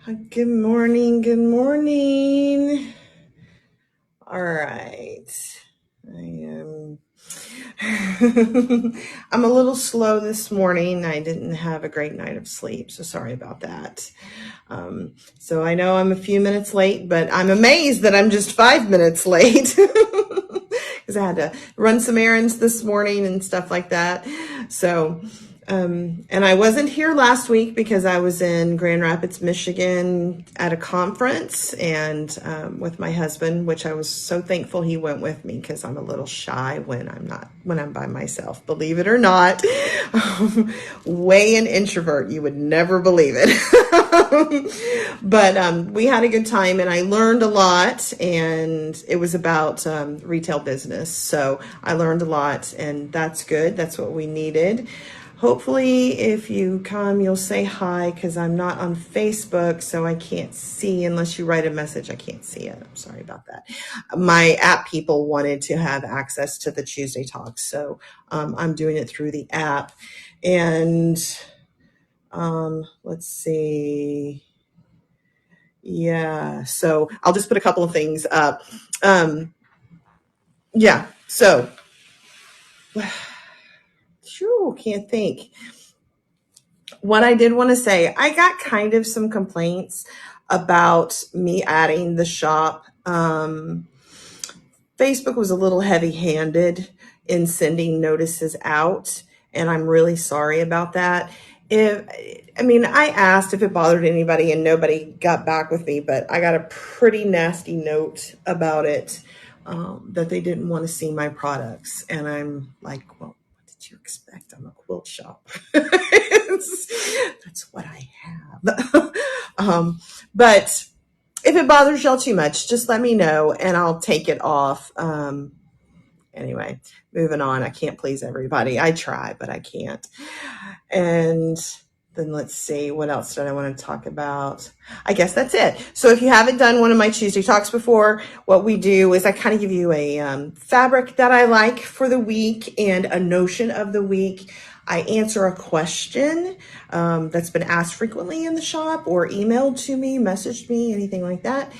Good morning. Good morning. All right. I am I'm a little slow this morning. I didn't have a great night of sleep, so sorry about that. So I know I'm a few minutes late, but I'm amazed that I'm just 5 minutes late because I had to run some errands this morning and stuff like that. So and I wasn't here last week because I was in Grand Rapids, Michigan at a conference and with my husband, which I was so thankful he went with me because I'm a little shy when I'm by myself, believe it or not. Way an introvert, you would never believe it. But we had a good time and I learned a lot, and it was about retail business. So I learned a lot, and that's good. That's what we needed. Hopefully, if you come, you'll say hi because I'm not on Facebook, so I can't see unless you write a message. I can't see it. I'm sorry about that. My app people wanted to have access to the Tuesday Talks, so I'm doing it through the app. And let's see. Yeah, so I'll just put a couple of things up. Yeah, so, sure, can't think. What I did want to say, I got kind of some complaints about me adding the shop. Facebook was a little heavy handed in sending notices out, and I'm really sorry about that. I asked if it bothered anybody, and nobody got back with me, but I got a pretty nasty note about it, that they didn't want to see my products. And I'm like, well, what did you expect? I'm a quilt shop. That's what I have. But if it bothers y'all too much, just let me know and I'll take it off. Anyway, moving on. I can't please everybody. I try, but I can't. And then let's see, what else did I want to talk about? I guess that's it. So if you haven't done one of my Tuesday Talks before, what we do is I kind of give you a fabric that I like for the week and a notion of the week. I answer a question that's been asked frequently in the shop or emailed to me, messaged me, anything like that.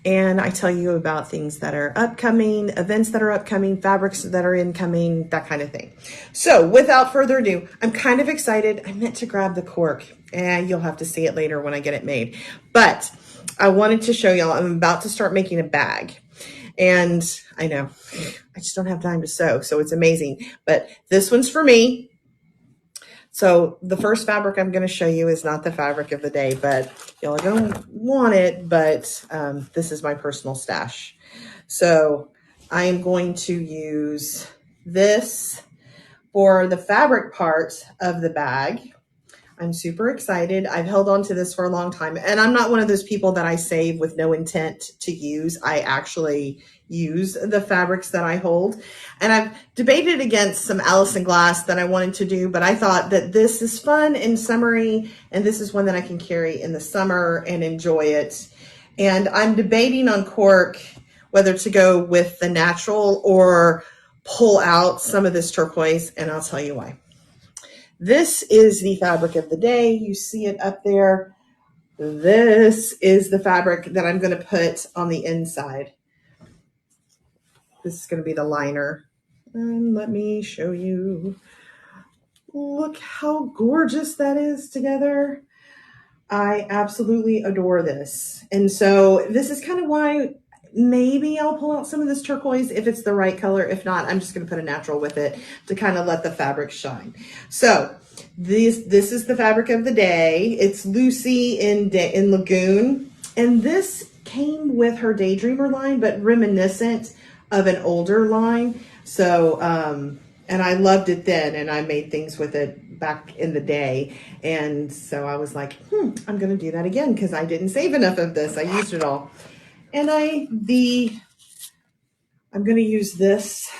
And I tell you about things that are upcoming, events that are upcoming, fabrics that are incoming, that kind of thing. So without further ado, I'm kind of excited. I meant to grab the cork, and you'll have to see it later when I get it made. But I wanted to show y'all, I'm about to start making a bag. And I know, I just don't have time to sew, so it's amazing. But this one's for me. So the first fabric I'm going to show you is not the fabric of the day, but y'all are going to want it, but this is my personal stash. So I am going to use this for the fabric part of the bag. I'm super excited. I've held on to this for a long time, and I'm not one of those people that I save with no intent to use. I actually use the fabrics that I hold, and I've debated against some Allison Glass that I wanted to do, but I thought that this is fun and summery, and this is one that I can carry in the summer and enjoy it. And I'm debating on cork whether to go with the natural or pull out some of this turquoise, and I'll tell you why. This is the fabric of the day. You see it up there. This is the fabric that I'm going to put on the inside. This is going to be the liner. And let me show you. Look how gorgeous that is together. I absolutely adore this. And so this is kind of why maybe I'll pull out some of this turquoise if it's the right color. If not, I'm just going to put a natural with it to kind of let the fabric shine. So this is the fabric of the day. It's Lucy in Lagoon. And this came with her Daydreamer line, but reminiscent of an older line. So, and I loved it then, and I made things with it back in the day. And so I was like, I'm going to do that again because I didn't save enough of this. I used it all. And I'm going to use this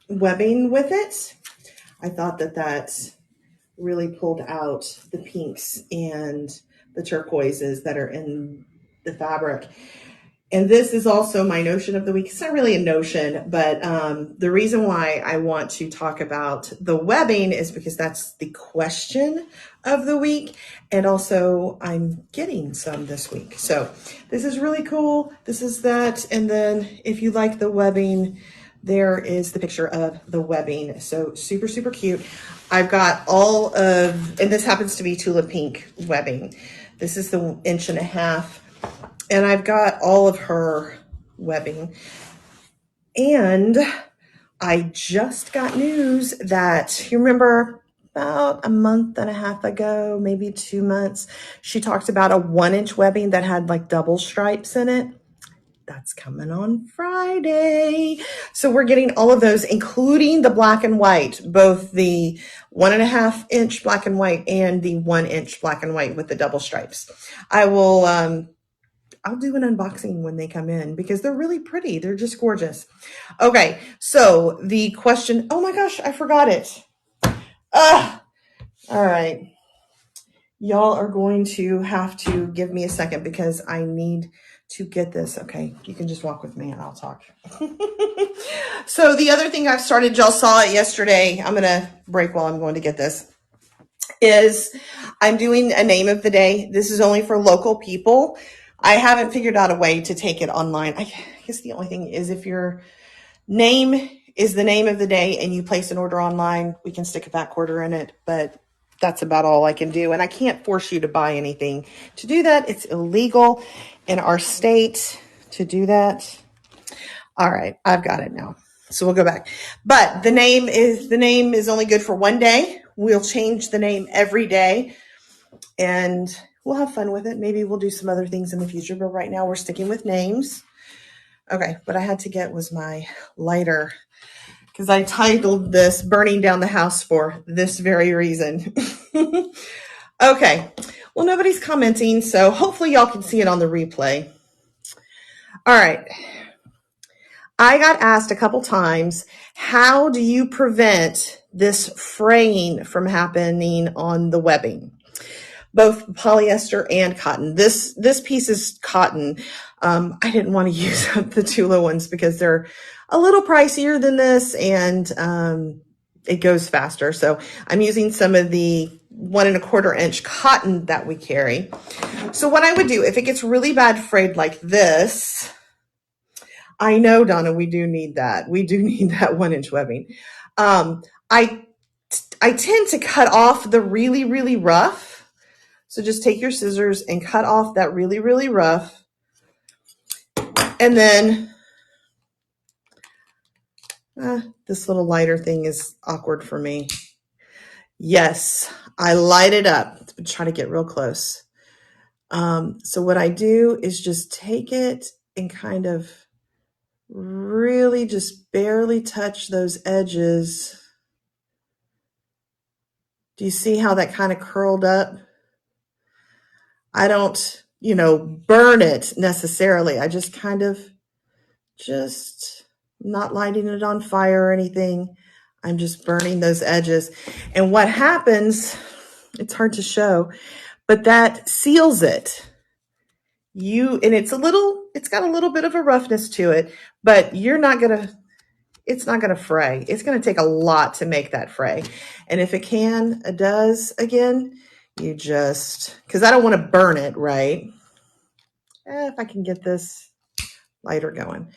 webbing with it. I thought that really pulled out the pinks and the turquoises that are in the fabric. And this is also my notion of the week. It's not really a notion, but the reason why I want to talk about the webbing is because that's the question of the week. And also I'm getting some this week. So this is really cool. This is that. And then if you like the webbing, there is the picture of the webbing. So super, super cute. I've got all of, and this happens to be tulip pink webbing. This is the 1.5 inch. And I've got all of her webbing. And I just got news that, you remember about a month and a half ago, maybe 2 months, she talked about a 1-inch webbing that had like double stripes in it. That's coming on Friday. So we're getting all of those, including the black and white, both the 1.5 inch black and white and the 1-inch black and white with the double stripes. I'll do an unboxing when they come in because they're really pretty. They're just gorgeous. Okay, so the question, oh my gosh, I forgot it. All right. Y'all are going to have to give me a second because I need to get this. Okay, you can just walk with me and I'll talk. So the other thing I've started, y'all saw it yesterday. I'm going to break while I'm going to get this. Is I'm doing a name of the day. This is only for local people. I haven't figured out a way to take it online. I guess the only thing is if your name is the name of the day and you place an order online, we can stick a back order in it, but that's about all I can do. And I can't force you to buy anything. To do that, it's illegal in our state to do that. All right, I've got it now. So we'll go back. But the name is only good for one day. We'll change the name every day and we'll have fun with it. Maybe we'll do some other things in the future, but right now we're sticking with names. Okay, what I had to get was my lighter because I titled this Burning Down the House for this very reason. Okay, well, nobody's commenting, so hopefully y'all can see it on the replay. All right. I got asked a couple times, how do you prevent this fraying from happening on the webbing? Both polyester and cotton. This piece is cotton. I didn't want to use up the Tula ones because they're a little pricier than this and it goes faster. So I'm using some of the 1.25 inch cotton that we carry. So what I would do if it gets really bad frayed like this, I know, Donna, we do need that. We do need that 1-inch webbing. I tend to cut off the really, really rough. So just take your scissors and cut off that really, really rough. And then this little lighter thing is awkward for me. Yes, I light it up. I'm trying to get real close. So what I do is just take it and kind of really just barely touch those edges. Do you see how that kind of curled up? I don't, burn it necessarily. I just kind of not lighting it on fire or anything. I'm just burning those edges. And what happens, it's hard to show, but that seals it. And it's got a little bit of a roughness to it, but it's not going to fray. It's going to take a lot to make that fray. And if it does again, because I don't want to burn it, right? If I can get this lighter going,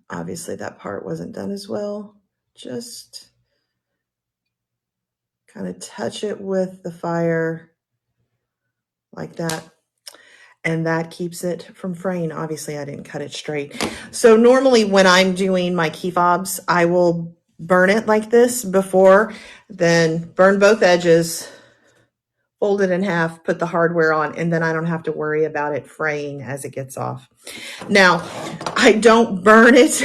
obviously that part wasn't done as well. Just kind of touch it with the fire like that. And that keeps it from fraying. Obviously, I didn't cut it straight. So normally when I'm doing my key fobs, I will burn it like this before, then burn both edges, fold it in half, put the hardware on, and then I don't have to worry about it fraying as it gets off. Now, I don't burn it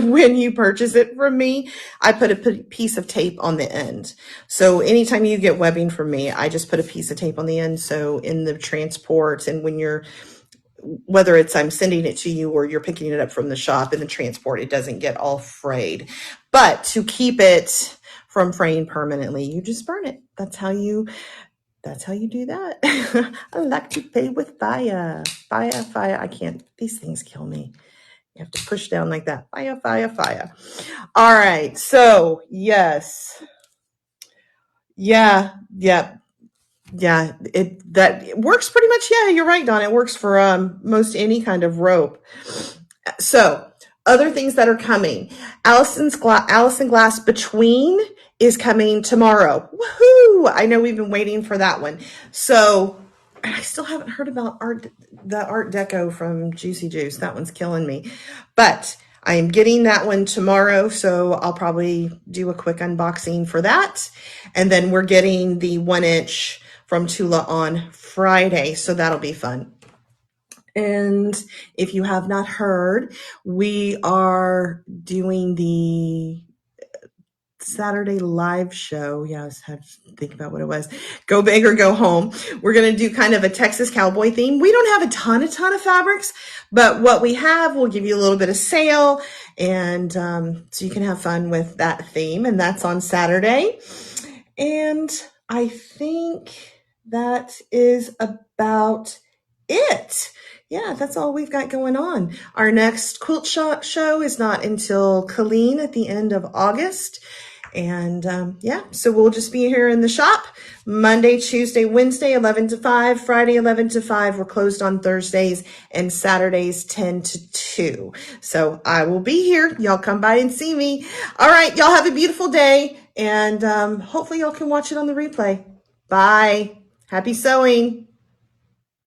when you purchase it from me. I put a piece of tape on the end. So anytime you get webbing from me, I just put a piece of tape on the end. So in the transport and whether I'm sending it to you or you're picking it up from the shop in the transport, it doesn't get all frayed. But to keep it from fraying permanently, you just burn it. That's how you that's how you do that. I like to pay with fire. Fire, fire. I can't, these things kill me. You have to push down like that. Fire, fire, fire. All right. So, yes. Yeah. Yeah. Yeah. It works pretty much. Yeah, you're right, Don. It works for most any kind of rope. So, other things that are coming. Allison Glass Between is coming tomorrow. Woohoo! I know we've been waiting for that one. So, I still haven't heard about the Art Deco from Juicy Juice. That one's killing me. But I am getting that one tomorrow, so I'll probably do a quick unboxing for that. And then we're getting the 1-inch from Tula on Friday, so that'll be fun. And if you have not heard, we are doing the Saturday live show. Yeah, I had to think about what it was. Go big or go home. We're going to do kind of a Texas cowboy theme. We don't have a ton of fabrics, but what we have, we'll give you a little bit of sale. And so you can have fun with that theme. And that's on Saturday. And I think that is about it. Yeah, that's all we've got going on. Our next quilt show is not until Colleen at the end of August. And yeah, so we'll just be here in the shop Monday, Tuesday, Wednesday, 11 to 5, Friday, 11 to 5. We're closed on Thursdays and Saturdays, 10 to 2. So I will be here. Y'all come by and see me. All right, y'all have a beautiful day. And hopefully y'all can watch it on the replay. Bye. Happy sewing.